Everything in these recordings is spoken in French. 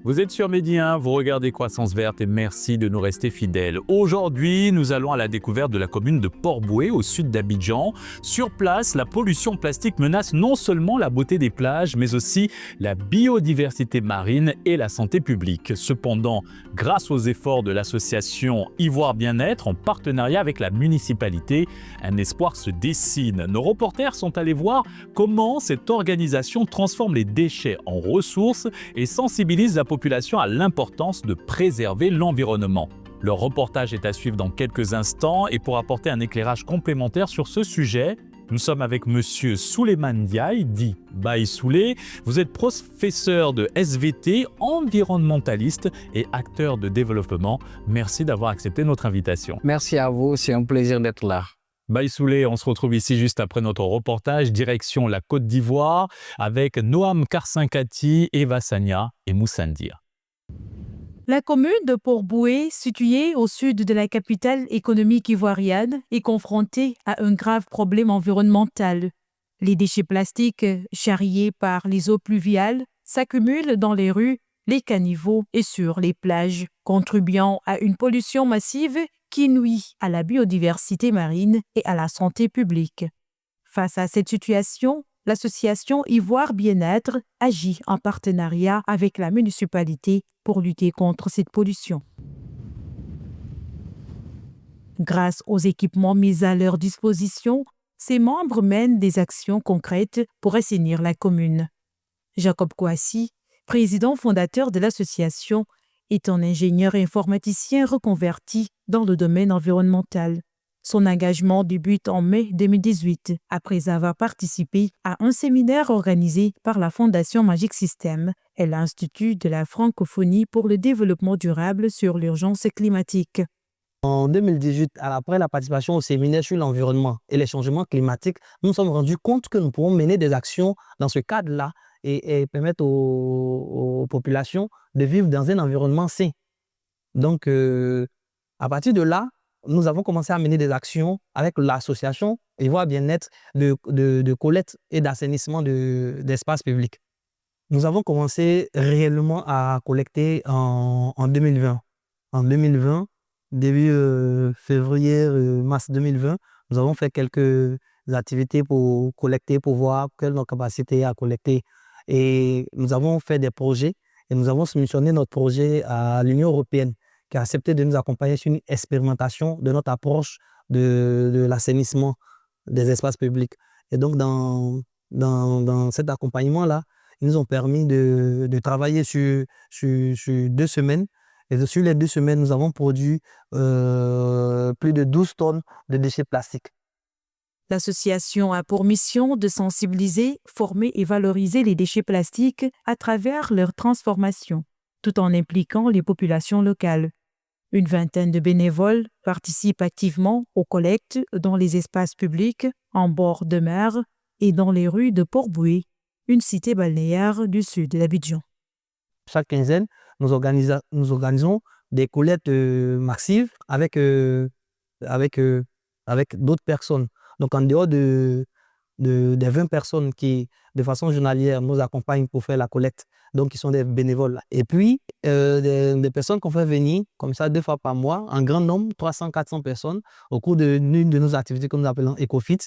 Vous êtes sur Midi 1, vous regardez Croissance Verte et merci de nous rester fidèles. Aujourd'hui, nous allons à la découverte de la commune de Port-Bouët, au sud d'Abidjan. Sur place, la pollution plastique menace non seulement la beauté des plages, mais aussi la biodiversité marine et la santé publique. Cependant, grâce aux efforts de l'association Ivoire Bien-être, en partenariat avec la municipalité, un espoir se dessine. Nos reporters sont allés voir comment cette organisation transforme les déchets en ressources et sensibilise la population à l'importance de préserver l'environnement. Leur reportage est à suivre dans quelques instants et pour apporter un éclairage complémentaire sur ce sujet, nous sommes avec Monsieur Souleymane Ndiaye, dit Baye Soulé. Vous êtes professeur de SVT, environnementaliste et acteur de développement. Merci d'avoir accepté notre invitation. Merci à vous, c'est un plaisir d'être là. Baye Soulé, on se retrouve ici juste après notre reportage, direction la Côte d'Ivoire, avec Noam Karsinkati, Eva Sanya et Moussa Ndir. La commune de Port-Bouët, située au sud de la capitale économique ivoirienne, est confrontée à un grave problème environnemental. Les déchets plastiques charriés par les eaux pluviales s'accumulent dans les rues, les caniveaux et sur les plages, contribuant à une pollution massive qui nuit à la biodiversité marine et à la santé publique. Face à cette situation, l'association Ivoire Bien-être agit en partenariat avec la municipalité pour lutter contre cette pollution. Grâce aux équipements mis à leur disposition, ses membres mènent des actions concrètes pour assainir la commune. Jacob Kouassi, président fondateur de l'association, est un ingénieur informaticien reconverti dans le domaine environnemental. Son engagement débute en mai 2018, après avoir participé à un séminaire organisé par la Fondation Magic System et l'Institut de la francophonie pour le développement durable sur l'urgence climatique. En 2018, après la participation au séminaire sur l'environnement et les changements climatiques, nous nous sommes rendus compte que nous pouvons mener des actions dans ce cadre-là et permettre aux populations de vivre dans un environnement sain. Donc, à partir de là, nous avons commencé à mener des actions avec l'association Ivoire Bien-être de collecte et d'assainissement d'espaces publics. Nous avons commencé réellement à collecter en 2020. En 2020, début février, mars 2020, nous avons fait quelques activités pour collecter, pour voir quelle est notre capacité à collecter. Et nous avons fait des projets et nous avons soumissionné notre projet à l'Union européenne qui a accepté de nous accompagner sur une expérimentation de notre approche de l'assainissement des espaces publics. Et donc, dans cet accompagnement-là, ils nous ont permis de travailler sur 2 semaines. Et sur les 2 semaines, nous avons produit plus de 12 tonnes de déchets plastiques. L'association a pour mission de sensibiliser, former et valoriser les déchets plastiques à travers leur transformation, tout en impliquant les populations locales. Une vingtaine de bénévoles participent activement aux collectes dans les espaces publics, en bord de mer et dans les rues de Port-Bouët, une cité balnéaire du sud de l'Abidjan. Chaque quinzaine, nous organisons des collectes massives avec d'autres personnes. Donc, en dehors des 20 personnes qui, de façon journalière, nous accompagnent pour faire la collecte, donc qui sont des bénévoles. Et puis, des personnes qu'on fait venir, comme ça, 2 fois par mois, en grand nombre, 300-400 personnes, au cours d'une de nos activités que nous appelons EcoFit,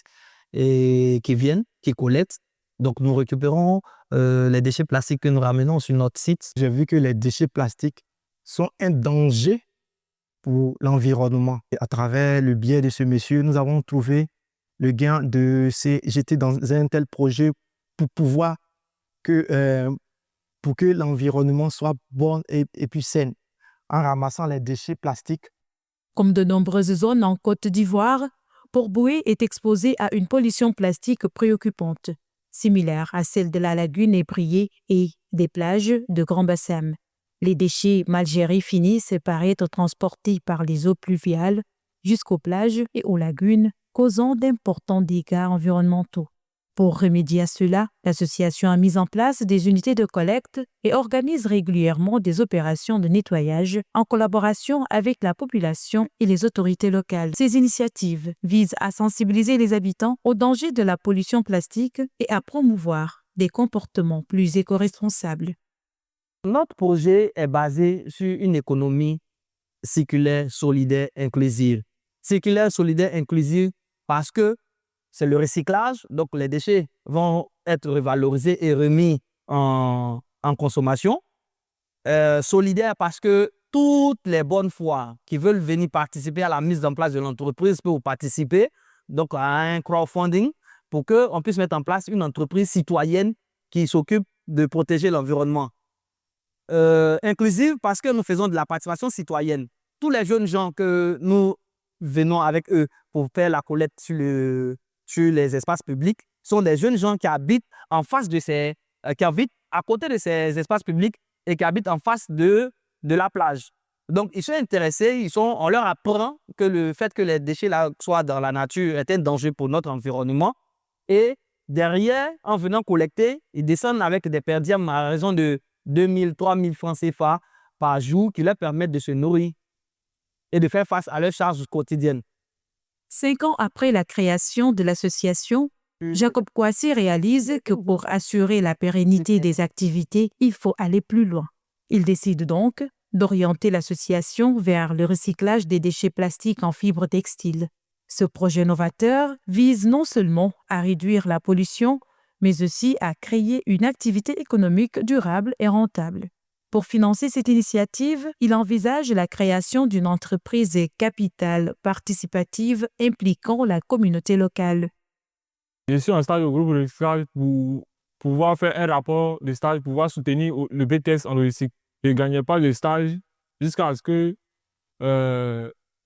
et qui viennent, qui collectent. Donc, nous récupérons les déchets plastiques que nous ramenons sur notre site. J'ai vu que les déchets plastiques sont un danger pour l'environnement. Et à travers le biais de ce monsieur, nous avons trouvé le gain de se jeter dans un tel projet pour que l'environnement soit bon et puis sain, en ramassant les déchets plastiques. Comme de nombreuses zones en Côte d'Ivoire, Port-Bouët est exposé à une pollution plastique préoccupante, similaire à celle de la lagune ébriée et des plages de Grand Bassam. Les déchets mal gérés finissent par être transportés par les eaux pluviales jusqu'aux plages et aux lagunes, causant d'importants dégâts environnementaux. Pour remédier à cela, l'association a mis en place des unités de collecte et organise régulièrement des opérations de nettoyage en collaboration avec la population et les autorités locales. Ces initiatives visent à sensibiliser les habitants aux dangers de la pollution plastique et à promouvoir des comportements plus éco-responsables. Notre projet est basé sur une économie circulaire, solidaire, inclusive. Circulaire, solidaire, inclusive parce que c'est le recyclage, donc les déchets vont être revalorisés et remis en consommation. Solidaire parce que toutes les bonnes foi qui veulent venir participer à la mise en place de l'entreprise peuvent participer donc à un crowdfunding pour qu'on puisse mettre en place une entreprise citoyenne qui s'occupe de protéger l'environnement. Inclusive parce que nous faisons de la participation citoyenne. Tous les jeunes gens que nous venons avec eux pour faire la collecte sur les espaces publics sont des jeunes gens qui habitent en face de qui habitent à côté de ces espaces publics et qui habitent en face de la plage. Donc, ils sont intéressés, on leur apprend que le fait que les déchets là, soient dans la nature est un danger pour notre environnement. Et derrière, en venant collecter, ils descendent avec des per diem à raison de 2000, 3000 francs CFA par jour qui leur permettent de se nourrir et de faire face à leurs charges quotidiennes. 5 ans après la création de l'association, Jacob Kouassi réalise que pour assurer la pérennité des activités, il faut aller plus loin. Il décide donc d'orienter l'association vers le recyclage des déchets plastiques en fibres textiles. Ce projet novateur vise non seulement à réduire la pollution, mais aussi à créer une activité économique durable et rentable. Pour financer cette initiative, il envisage la création d'une entreprise capitale participative impliquant la communauté locale. Je suis en stage au groupe de recyclage pour pouvoir faire un rapport de stage, pour pouvoir soutenir le BTS en logistique. Je ne gagnais pas de stage jusqu'à ce que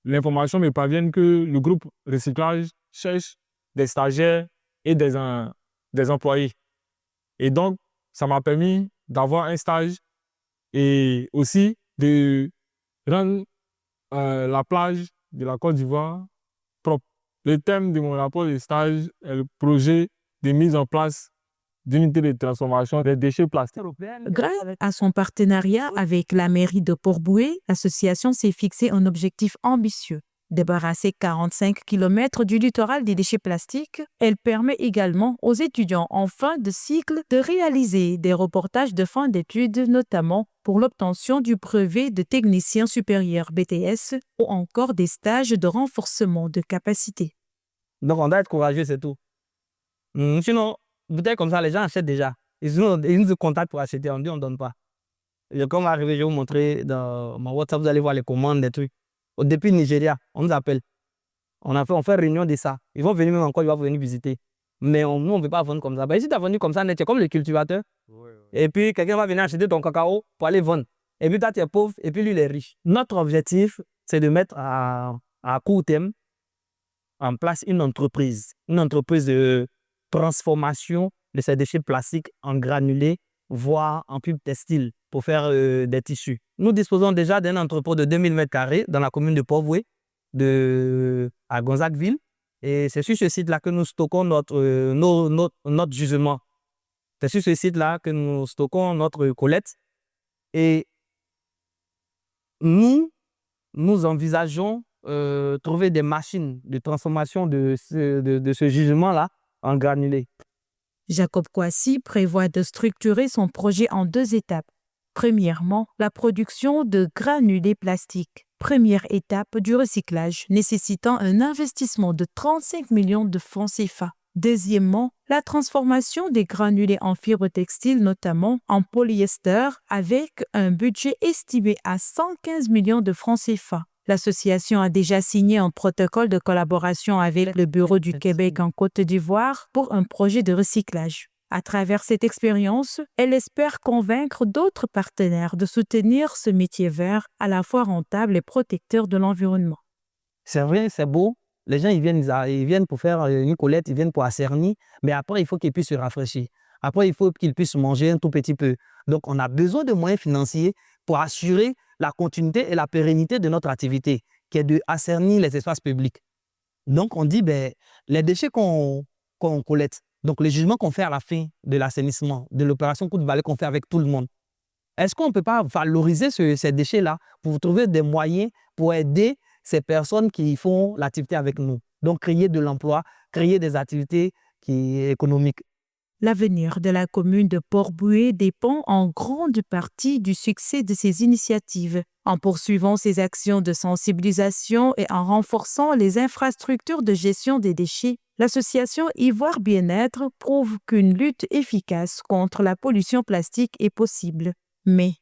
l'information me parvienne que le groupe recyclage cherche des stagiaires et des employés. Et donc, ça m'a permis d'avoir un stage et aussi de rendre la plage de la Côte d'Ivoire propre. Le thème de mon rapport de stage est le projet de mise en place d'unités de transformation des déchets plastiques. Grâce à son partenariat avec la mairie de Port-Bouët, l'association s'est fixé un objectif ambitieux. Débarrasser 45 km du littoral des déchets plastiques, elle permet également aux étudiants en fin de cycle de réaliser des reportages de fin d'études, notamment pour l'obtention du brevet de technicien supérieur BTS ou encore des stages de renforcement de capacité. Donc, on doit être courageux, c'est tout. Sinon, peut-être comme ça, les gens achètent déjà. Ils nous contactent pour acheter, on dit on ne donne pas. Et comme arrivé, je vais vous montrer dans mon WhatsApp, vous allez voir les commandes, des trucs. Depuis le Nigeria, on nous appelle. On fait réunion de ça. Ils vont venir même encore, ils vont venir visiter. Mais nous, on ne veut pas vendre comme ça. Ben, si tu as vendu comme ça, tu es comme le cultivateur. Et puis, quelqu'un va venir acheter ton cacao pour aller vendre. Et puis, toi, tu es pauvre, et puis lui, il est riche. Notre objectif, c'est de mettre à court terme en place une entreprise de transformation de ces déchets plastiques en granulés, voire en pulpe textile pour faire des tissus. Nous disposons déjà d'un entrepôt de 2000 m² dans la commune de Port-Bouët, à Gonzagueville. Et c'est sur ce site-là que nous stockons notre jugement. C'est sur ce site-là que nous stockons notre collecte. Et nous envisageons trouver des machines de transformation de ce jugement-là en granulés. Jacob Kouassi prévoit de structurer son projet en 2 étapes. Premièrement, la production de granulés plastiques. Première étape du recyclage, nécessitant un investissement de 35 millions de francs CFA. Deuxièmement, la transformation des granulés en fibres textiles, notamment en polyester, avec un budget estimé à 115 millions de francs CFA. L'association a déjà signé un protocole de collaboration avec le Bureau du Québec en Côte d'Ivoire pour un projet de recyclage. À travers cette expérience, elle espère convaincre d'autres partenaires de soutenir ce métier vert à la fois rentable et protecteur de l'environnement. C'est vrai, c'est beau. Les gens ils viennent pour faire une collecte, ils viennent pour assainir, mais après, il faut qu'ils puissent se rafraîchir. Après, il faut qu'ils puissent manger un tout petit peu. Donc, on a besoin de moyens financiers pour assurer la continuité et la pérennité de notre activité, qui est de assainir les espaces publics. Donc, on dit, les déchets qu'on collecte, donc les jugements qu'on fait à la fin de l'assainissement, de l'opération coup de balai qu'on fait avec tout le monde, est-ce qu'on ne peut pas valoriser ces déchets-là pour trouver des moyens pour aider ces personnes qui font l'activité avec nous? Donc, créer de l'emploi, créer des activités économiques. L'avenir de la commune de Port-Bouët dépend en grande partie du succès de ces initiatives. En poursuivant ces actions de sensibilisation et en renforçant les infrastructures de gestion des déchets, l'association Ivoire Bien-être prouve qu'une lutte efficace contre la pollution plastique est possible. Mais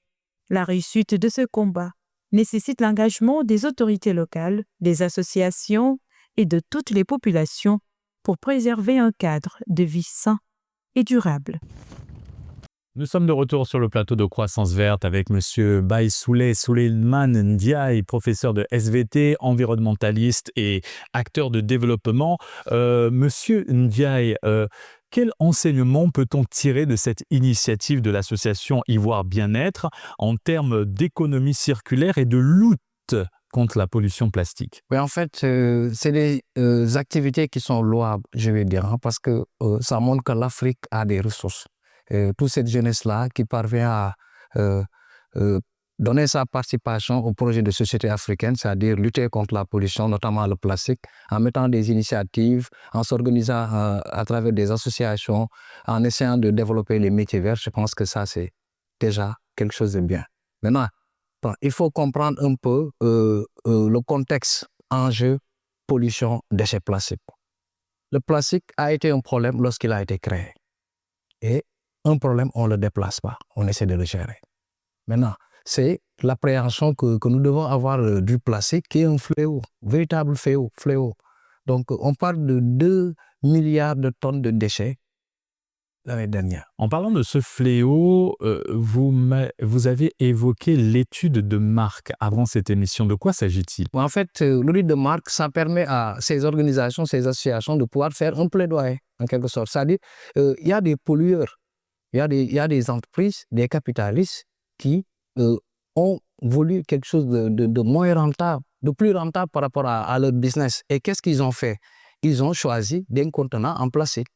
la réussite de ce combat nécessite l'engagement des autorités locales, des associations et de toutes les populations pour préserver un cadre de vie sain et durable. Nous sommes de retour sur le plateau de Croissance Verte avec M. Baïsoulé Souleymane Ndiaye, professeur de SVT, environnementaliste et acteur de développement. Monsieur Ndiaye, quel enseignement peut-on tirer de cette initiative de l'association Ivoire Bien-être en termes d'économie circulaire et de lutte contre la pollution plastique? Oui, en fait, c'est des activités qui sont louables, je vais dire, hein, parce que ça montre que l'Afrique a des ressources. Toute cette jeunesse-là qui parvient à donner sa participation au projet de société africaine, c'est-à-dire lutter contre la pollution, notamment le plastique, en mettant des initiatives, en s'organisant à travers des associations, en essayant de développer les métiers verts. Je pense que ça, c'est déjà quelque chose de bien. Maintenant, il faut comprendre un peu le contexte, enjeu, pollution, déchets plastiques. Le plastique a été un problème lorsqu'il a été créé. Et un problème, on ne le déplace pas, on essaie de le gérer. Maintenant, c'est l'appréhension que nous devons avoir du plastique qui est un fléau, véritable fléau. Donc, on parle de 2 milliards de tonnes de déchets l'année dernière. En parlant de ce fléau, vous avez évoqué l'étude de marque avant cette émission. De quoi s'agit-il? En fait, l'étude de marque, ça permet à ces organisations, ces associations de pouvoir faire un plaidoyer, en quelque sorte. C'est-à-dire, il y a des pollueurs, il y a des entreprises, des capitalistes qui ont voulu quelque chose de moins rentable, de plus rentable par rapport à leur business. Et qu'est-ce qu'ils ont fait? Ils ont choisi d'un contenant en plastique.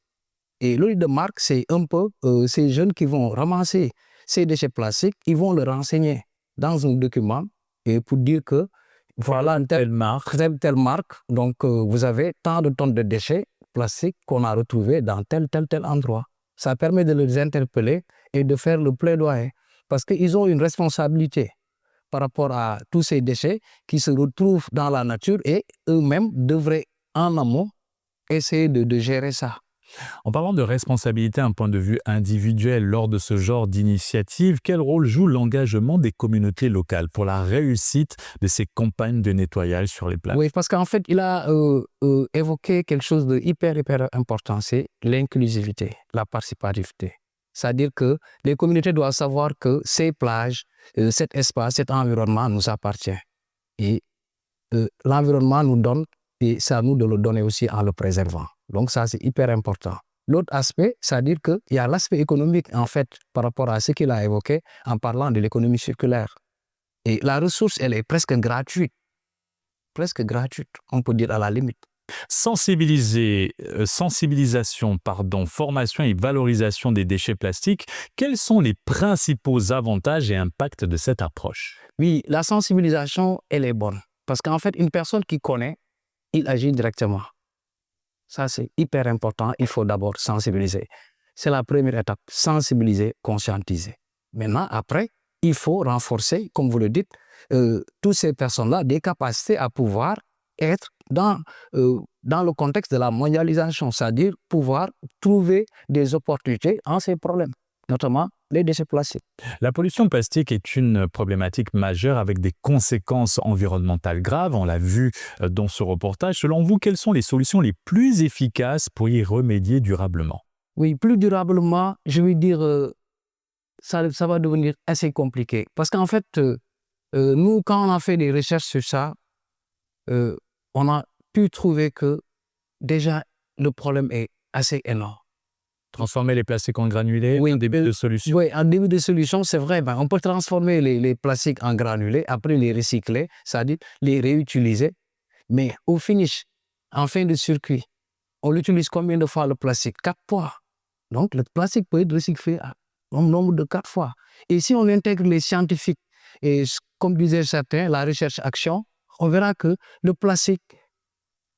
Et l'étude de marque, c'est un peu ces jeunes qui vont ramasser ces déchets plastiques, ils vont le renseigner dans un document et pour dire que voilà telle marque. Donc, vous avez tant de tonnes de déchets plastiques qu'on a retrouvés dans tel endroit. Ça permet de les interpeller et de faire le plaidoyer parce qu'ils ont une responsabilité par rapport à tous ces déchets qui se retrouvent dans la nature et eux-mêmes devraient en amont essayer de gérer ça. En parlant de responsabilité d'un point de vue individuel lors de ce genre d'initiative, quel rôle joue l'engagement des communautés locales pour la réussite de ces campagnes de nettoyage sur les plages? Oui, parce qu'en fait, il a évoqué quelque chose de hyper important, c'est l'inclusivité, la participativité. C'est-à-dire que les communautés doivent savoir que ces plages, cet espace, cet environnement nous appartient. Et l'environnement nous donne, et c'est à nous de le donner aussi en le préservant. Donc ça, c'est hyper important. L'autre aspect, c'est-à-dire qu'il y a l'aspect économique, en fait, par rapport à ce qu'il a évoqué en parlant de l'économie circulaire. Et la ressource, elle est presque gratuite. Presque gratuite, on peut dire à la limite. Sensibilisation, formation et valorisation des déchets plastiques, quels sont les principaux avantages et impacts de cette approche? Oui, la sensibilisation, elle est bonne. Parce qu'en fait, une personne qui connaît, il agit directement. Ça, c'est hyper important. Il faut d'abord sensibiliser. C'est la première étape. Sensibiliser, conscientiser. Maintenant, après, il faut renforcer, comme vous le dites, toutes ces personnes-là, des capacités à pouvoir être dans le contexte de la mondialisation, c'est-à-dire pouvoir trouver des opportunités en ces problèmes, notamment les déchets plastiques. La pollution plastique est une problématique majeure avec des conséquences environnementales graves. On l'a vu dans ce reportage. Selon vous, quelles sont les solutions les plus efficaces pour y remédier durablement? Oui, plus durablement, je veux dire, ça va devenir assez compliqué. Parce qu'en fait, nous, quand on a fait des recherches sur ça, on a pu trouver que déjà, le problème est assez énorme. Transformer les plastiques en granulés, oui, un début de solution. Oui, un début de solution, c'est vrai. On peut transformer les plastiques en granulés, après les recycler, c'est-à-dire les réutiliser. Mais au finish, en fin de circuit, on l'utilise combien de fois le plastique? 4 fois. Donc, le plastique peut être recyclé un nombre de 4 fois. Et si on intègre les scientifiques, et comme disaient certains, la recherche-action, on verra que le plastique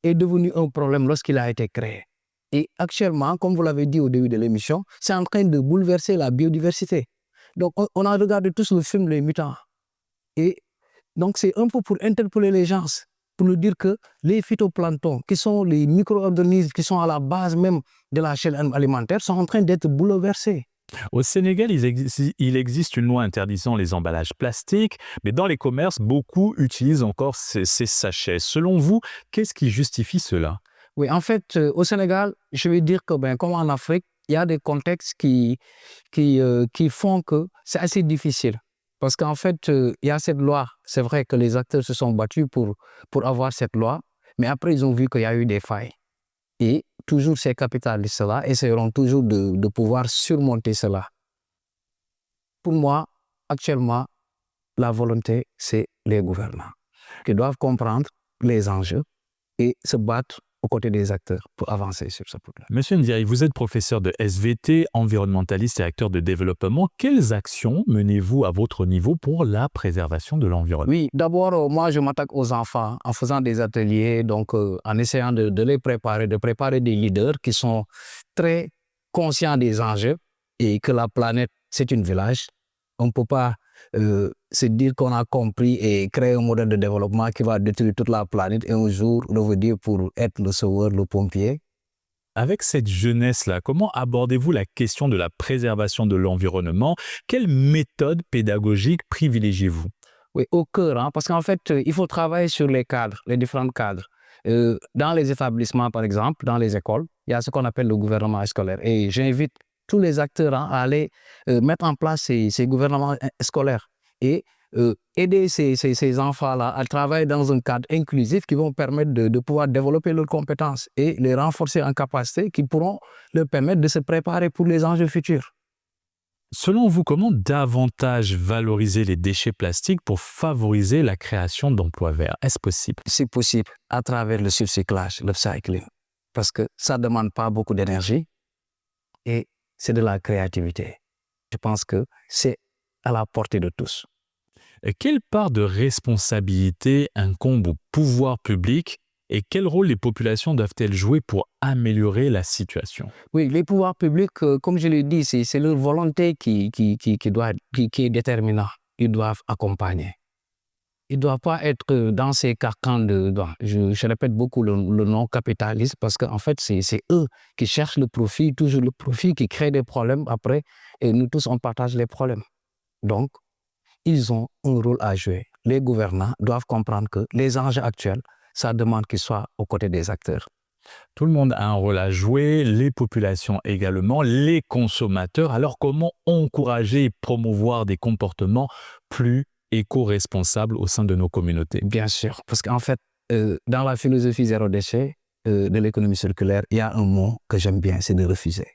est devenu un problème lorsqu'il a été créé. Et actuellement, comme vous l'avez dit au début de l'émission, c'est en train de bouleverser la biodiversité. Donc, on a regardé tous le film Les Mutants. Et donc, c'est un peu pour interpeller les gens, pour nous dire que les phytoplanctons, qui sont les micro-organismes qui sont à la base même de la chaîne alimentaire, sont en train d'être bouleversés. Au Sénégal, il existe une loi interdisant les emballages plastiques, mais dans les commerces, beaucoup utilisent encore ces sachets. Selon vous, qu'est-ce qui justifie cela? Oui, en fait, au Sénégal, je vais dire que, comme en Afrique, il y a des contextes qui font que c'est assez difficile. Parce qu'en fait, il y a cette loi. C'est vrai que les acteurs se sont battus pour avoir cette loi, mais après, ils ont vu qu'il y a eu des failles. Et toujours ces capitalistes-là essaieront toujours de pouvoir surmonter cela. Pour moi, actuellement, la volonté, c'est les gouvernants qui doivent comprendre les enjeux et se battre aux côtés des acteurs pour avancer sur ce problème. Monsieur Ndiaye, vous êtes professeur de SVT, environnementaliste et acteur de développement. Quelles actions menez-vous à votre niveau pour la préservation de l'environnement? Oui, d'abord, moi, je m'attaque aux enfants en faisant des ateliers, donc en essayant de les préparer, de préparer des leaders qui sont très conscients des enjeux et que la planète, c'est un village. On ne peut pas se dire qu'on a compris et créer un modèle de développement qui va détruire toute la planète et un jour revenir pour être le sauveur, le pompier. Avec cette jeunesse-là, comment abordez-vous la question de la préservation de l'environnement? Quelle méthode pédagogique privilégiez-vous? Oui, au cœur, parce qu'en fait, il faut travailler sur les cadres, les différents cadres. Dans les établissements, par exemple, dans les écoles, il y a ce qu'on appelle le gouvernement scolaire. Et j'invite tous les acteurs à aller mettre en place ces gouvernements scolaires et aider ces enfants-là à travailler dans un cadre inclusif qui vont permettre de pouvoir développer leurs compétences et les renforcer en capacité qui pourront leur permettre de se préparer pour les enjeux futurs. Selon vous, comment davantage valoriser les déchets plastiques pour favoriser la création d'emplois verts? Est-ce possible? C'est possible à travers le surcyclage, le upcycling, parce que ça ne demande pas beaucoup d'énergie et c'est de la créativité. Je pense que c'est à la portée de tous. Et quelle part de responsabilité incombe au pouvoir public et quel rôle les populations doivent-elles jouer pour améliorer la situation? Oui, les pouvoirs publics, comme je l'ai dit, c'est leur volonté qui est déterminante. Ils doivent accompagner. Ils ne doivent pas être dans ces carcans je répète beaucoup le nom capitaliste parce qu'en fait, c'est eux qui cherchent le profit, toujours le profit, qui crée des problèmes après et nous tous, on partage les problèmes. Donc, ils ont un rôle à jouer. Les gouvernants doivent comprendre que les enjeux actuels, ça demande qu'ils soient aux côtés des acteurs. Tout le monde a un rôle à jouer, les populations également, les consommateurs. Alors comment encourager et promouvoir des comportements plus éco-responsables au sein de nos communautés? Bien sûr, parce qu'en fait, dans la philosophie zéro déchet de l'économie circulaire, il y a un mot que j'aime bien, c'est de refuser.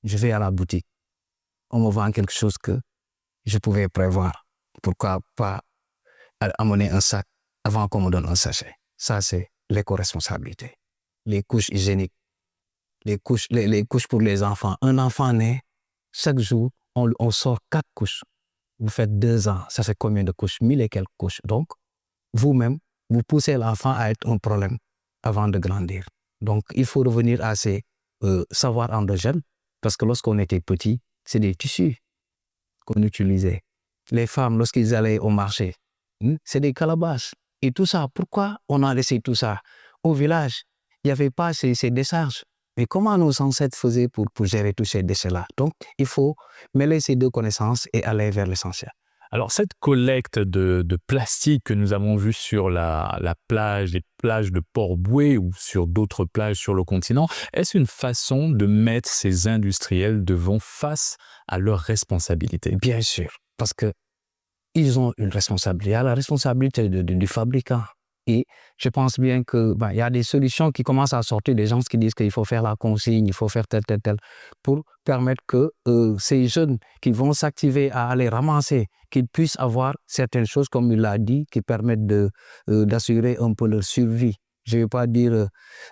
Je vais à la boutique, on me vend quelque chose que je pouvais prévoir. Pourquoi pas amener un sac avant qu'on me donne un sachet? Ça, c'est l'éco-responsabilité. Les couches hygiéniques, les couches pour les enfants. Un enfant né, chaque jour, on sort 4 couches. Vous faites 2 ans, ça fait combien de couches? 1000 et quelques couches. Donc, vous-même, vous poussez l'enfant à être un problème avant de grandir. Donc, il faut revenir à ces savoirs endogènes, parce que lorsqu'on était petit, c'est des tissus qu'on utilisait. Les femmes, lorsqu'ils allaient au marché, c'est des calebasses. Et tout ça, pourquoi on a laissé tout ça? Au village, il n'y avait pas ces décharges. Mais comment nos ancêtres faisaient pour gérer tous ces déchets-là? Donc, il faut mêler ces deux connaissances et aller vers l'essentiel. Alors, cette collecte de plastique que nous avons vue sur la plage, les plages de Port-Bouët ou sur d'autres plages sur le continent, est-ce une façon de mettre ces industriels devant face à leurs responsabilités? Bien sûr, parce qu'ils ont une responsabilité. Il y a la responsabilité du fabricant. Et je pense bien qu'il y a des solutions qui commencent à sortir, des gens qui disent qu'il faut faire la consigne, il faut faire tel, pour permettre que ces jeunes qui vont s'activer à aller ramasser, qu'ils puissent avoir certaines choses, comme il l'a dit, qui permettent d'assurer un peu leur survie. Je ne vais pas dire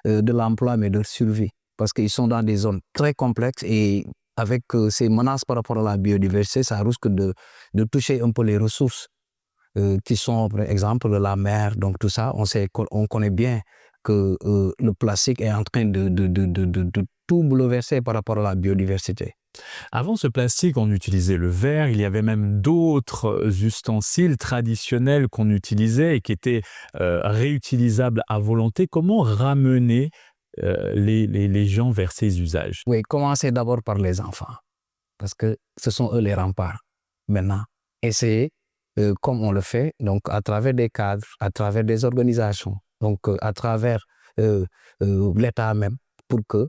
de l'emploi, mais leur survie. Parce qu'ils sont dans des zones très complexes et avec ces menaces par rapport à la biodiversité, ça risque de toucher un peu les ressources. Qui sont, par exemple, la mer, donc tout ça, on connaît bien que le plastique est en train de tout bouleverser par rapport à la biodiversité. Avant ce plastique, on utilisait le verre. Il y avait même d'autres ustensiles traditionnels qu'on utilisait et qui étaient réutilisables à volonté. Comment ramener les gens vers ces usages? Oui, commencez d'abord par les enfants, parce que ce sont eux les remparts. Maintenant, essayez, comme on le fait, donc à travers des cadres, à travers des organisations, donc à travers l'État même, pour que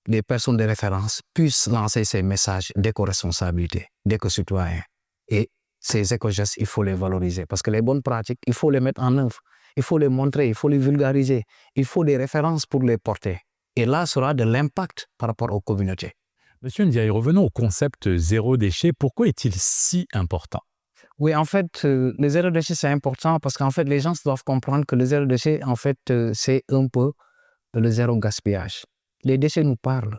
les personnes de référence puissent lancer ces messages d'éco-responsabilité, d'éco-citoyen. Et ces éco-gestes, il faut les valoriser, parce que les bonnes pratiques, il faut les mettre en œuvre, il faut les montrer, il faut les vulgariser, il faut des références pour les porter. Et là sera de l'impact par rapport aux communautés. Monsieur Ndiaye, revenons au concept zéro déchet. Pourquoi est-il si important? Oui, en fait, le zéro déchet, c'est important parce qu'en fait, les gens doivent comprendre que le zéro déchet, en fait, c'est un peu le zéro gaspillage. Les déchets nous parlent.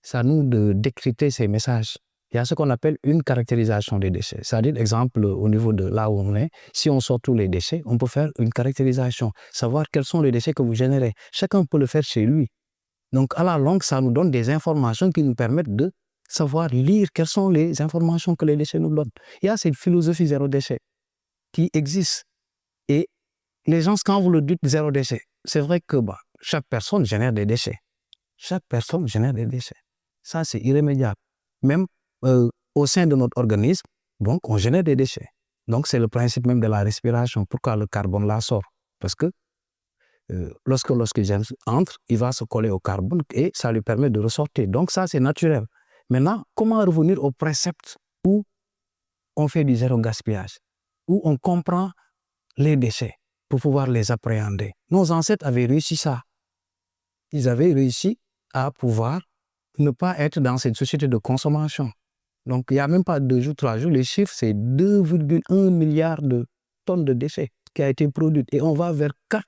C'est à nous de décrypter ces messages. Il y a ce qu'on appelle une caractérisation des déchets. C'est-à-dire, exemple, au niveau de là où on est, si on sort tous les déchets, on peut faire une caractérisation, savoir quels sont les déchets que vous générez. Chacun peut le faire chez lui. Donc, à la longue, ça nous donne des informations qui nous permettent de savoir lire quelles sont les informations que les déchets nous donnent. Il y a cette philosophie zéro déchet qui existe. Et les gens, quand vous le dites zéro déchet, c'est vrai que chaque personne génère des déchets. Chaque personne génère des déchets. Ça, c'est irrémédiable. Même au sein de notre organisme, donc, on génère des déchets. Donc, c'est le principe même de la respiration. Pourquoi le carbone là sort? Parce que lorsque l'oxygène entre, il va se coller au carbone et ça lui permet de ressortir. Donc, ça, c'est naturel. Maintenant, comment revenir au précepte où on fait du zéro gaspillage, où on comprend les déchets pour pouvoir les appréhender? Nos ancêtres avaient réussi ça. Ils avaient réussi à pouvoir ne pas être dans cette société de consommation. Donc, il n'y a même pas 2 jours, 3 jours. Les chiffres, c'est 2,1 milliards de tonnes de déchets qui a été produit. Et on va vers 4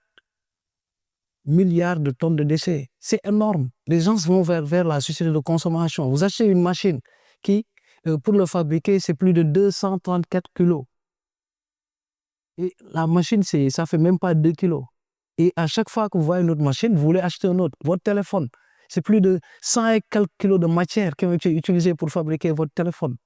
milliards de tonnes de déchets. C'est énorme. Les gens vont vers la société de consommation. Vous achetez une machine qui, pour le fabriquer, c'est plus de 234 kilos. Et la machine, ça fait même pas 2 kilos. Et à chaque fois que vous voyez une autre machine, vous voulez acheter un autre. Votre téléphone, c'est plus de 100 et quelques kilos de matière qui ont été utilisées pour fabriquer votre téléphone.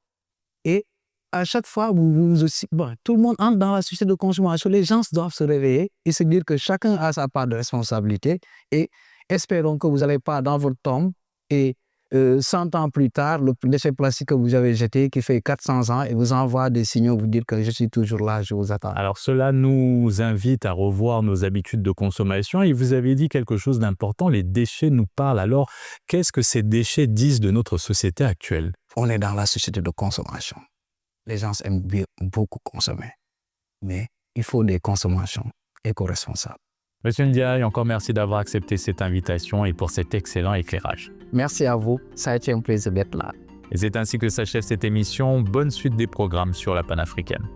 Et à chaque fois, tout le monde entre dans la société de consommation. Les gens doivent se réveiller et se dire que chacun a sa part de responsabilité. Et espérons que vous n'allez pas dans votre tombe et 100 ans plus tard, le déchet plastique que vous avez jeté, qui fait 400 ans, et vous envoie des signaux, vous dire que je suis toujours là, je vous attends. Alors cela nous invite à revoir nos habitudes de consommation et vous avez dit quelque chose d'important, les déchets nous parlent. Alors qu'est-ce que ces déchets disent de notre société actuelle? On est dans la société de consommation. Les gens aiment beaucoup consommer, mais il faut des consommations éco-responsables. Monsieur Ndiaye, encore merci d'avoir accepté cette invitation et pour cet excellent éclairage. Merci à vous, ça a été un plaisir d'être là. Et c'est ainsi que s'achève cette émission. Bonne suite des programmes sur la panafricaine.